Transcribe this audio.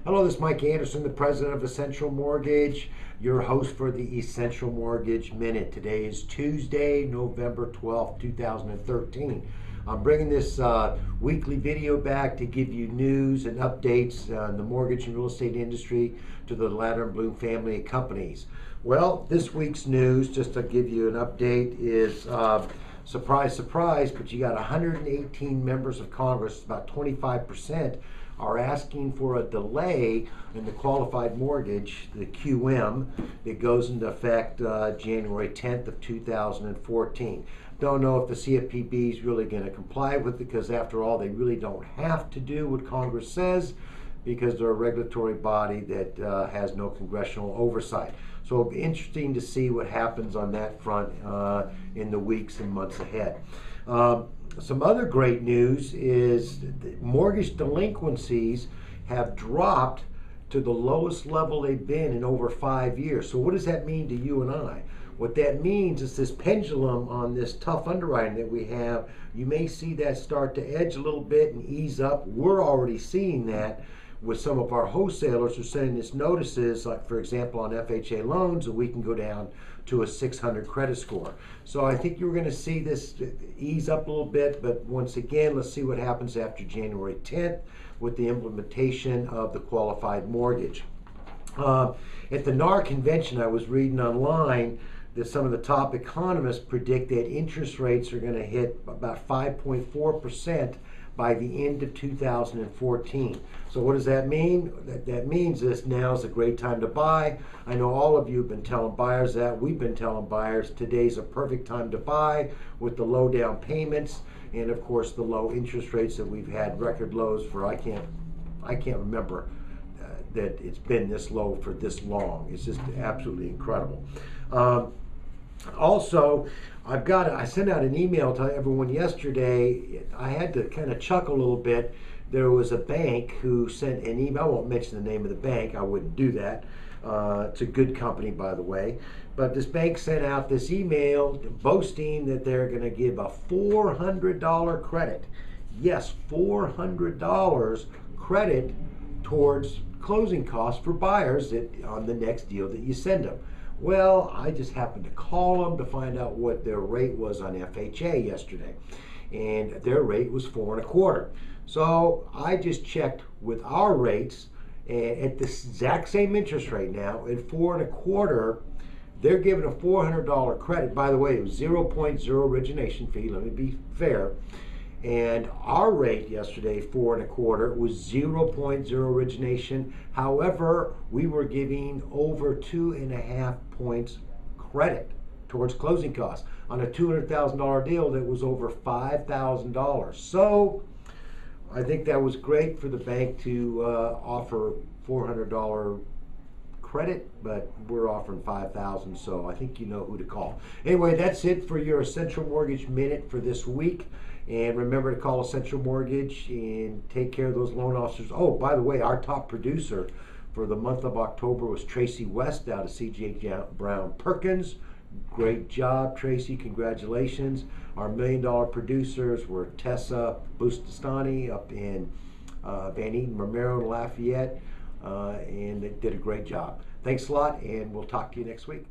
Hello, this is Mike Anderson, the president of Essential Mortgage, your host for the Essential Mortgage Minute. Today is Tuesday, November 12th, 2013. I'm bringing this weekly video back to give you news and updates on the mortgage and real estate industry to the Latter&Blum family of companies. Well, this week's news, just to give you an update, is surprise, surprise, but you got 118 members of Congress, about 25%, are asking for a delay in the qualified mortgage, the QM, that goes into effect January 10th of 2014. Don't know if the CFPB is really going to comply with it, because after all, they really don't have to do what Congress says, because they're a regulatory body that has no congressional oversight. So it'll be interesting to see what happens on that front in the weeks and months ahead. Some other great news is that mortgage delinquencies have dropped to the lowest level they've been in over 5 years. So what does that mean to you and I? What that means is this pendulum on this tough underwriting that we have, you may see that start to edge a little bit and ease up. We're already seeing that with some of our wholesalers who are sending us notices, like for example on FHA loans, that we can go down to a 600 credit score. So I think you're going to see this ease up a little bit, but once again, let's see what happens after January 10th with the implementation of the qualified mortgage. At the NAR convention, I was reading online that some of the top economists predict that interest rates are going to hit about 5.4% by the end of 2014. So what does that mean? That means this now is a great time to buy. I know all of you have been telling buyers that. We've been telling buyers today's a perfect time to buy with the low down payments and of course the low interest rates that we've had record lows for I can't remember that it's been this low for this long. It's just absolutely incredible. Also, I sent out an email to everyone yesterday. I had to kind of chuckle a little bit. There was a bank who sent an email. I won't mention the name of the bank. I wouldn't do that. It's a good company, by the way. But this bank sent out this email boasting that they're going to give a $400 credit. Yes, $400 credit towards closing costs for buyers on the next deal that you send them. Well, I just happened to call them to find out what their rate was on FHA yesterday, and their rate was 4.25%. So I just checked with our rates, and at the exact same interest rate now, at 4.25%, they're giving a $400 credit. By the way, it was 0.0 origination fee. Let me be fair. And our rate yesterday, 4.25%, was 0.0 origination. However, we were giving over 2.5 points credit towards closing costs on a $200,000 deal that was over $5,000. So I think that was great for the bank to offer $400 credit, but we're offering $5,000, so I think you know who to call. Anyway, that's it for your Essential Mortgage Minute for this week. And remember to call Essential Mortgage and take care of those loan officers. Oh, by the way, our top producer for the month of October was Tracy West out of C.J. Brown Perkins. Great job, Tracy. Congratulations. Our $1 million producers were Tessa Bustastani up in Vaneaton&Romero and Lafayette, and they did a great job. Thanks a lot, and we'll talk to you next week.